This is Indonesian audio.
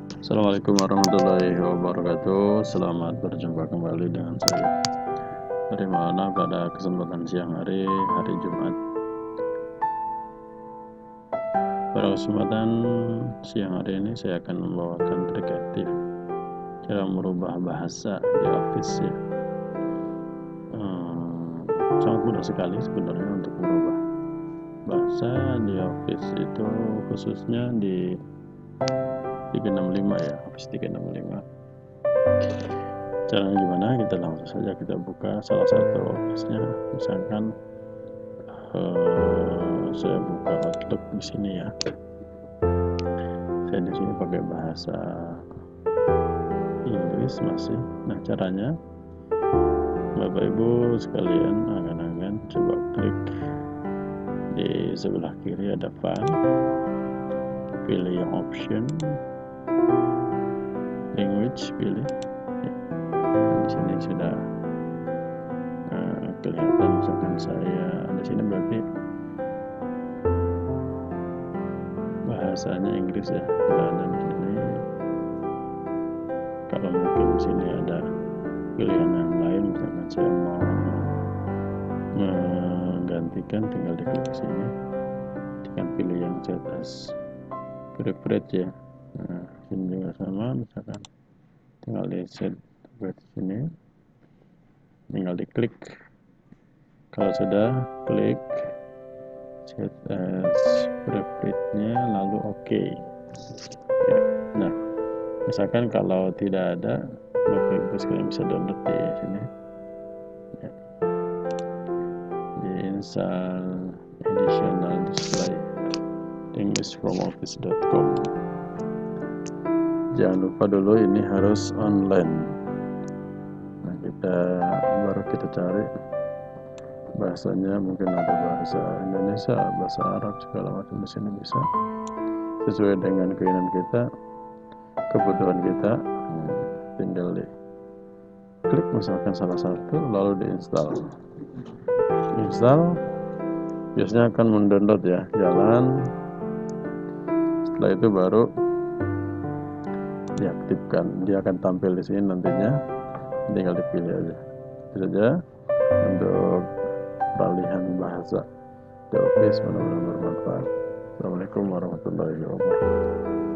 Assalamualaikum warahmatullahi wabarakatuh. Selamat berjumpa kembali dengan saya. Dari mana pada kesempatan siang hari Jumat. Pada kesempatan siang hari ini saya akan membawakan triktif cara merubah bahasa di office ya. Sangat mudah sekali sebenarnya untuk merubah bahasa di office itu, khususnya di 365 ya, office 365. Caranya gimana? Kita langsung saja kita buka salah satu office-nya. Misalkan saya buka Outlook di sini ya. Saya di sini pakai bahasa Inggris masih. Nah, caranya Bapak Ibu sekalian angan-angan coba klik di sebelah kiri ada file, pilih yang option language, pilih. Di sini sudah kelihatan, misalkan saya di sini berarti bahasanya Inggris ya. Dan di sini kalau mungkin di sini ada pilihan yang lain, misalkan saya mau menggantikan, tinggal diklik sini, dengan pilih yang set as preferred ya. Nah, ini juga sama, misalkan tinggal di set buat sini, tinggal diklik. Kalau sudah klik set as preferred-nya, lalu oke. Ya. Nah, misalkan kalau tidak ada, Bapak Ibu sekalian bisa download di sini ya. Di install additional display English from office.com. Jangan lupa dulu ini harus online. Nah, kita cari bahasanya, mungkin ada bahasa Indonesia, bahasa Arab, segala macam di sini bisa sesuai dengan keinginan kita, kebutuhan kita. Tinggal di klik misalkan salah satu, lalu diinstal. Biasanya akan mendownload ya, jalan. Setelah itu baru diaktifkan, dia akan tampil di sini nantinya, tinggal dipilih aja. Itu saja untuk peralihan bahasa di office. Mudah-mudahan bermanfaat. Assalamualaikum warahmatullahi wabarakatuh.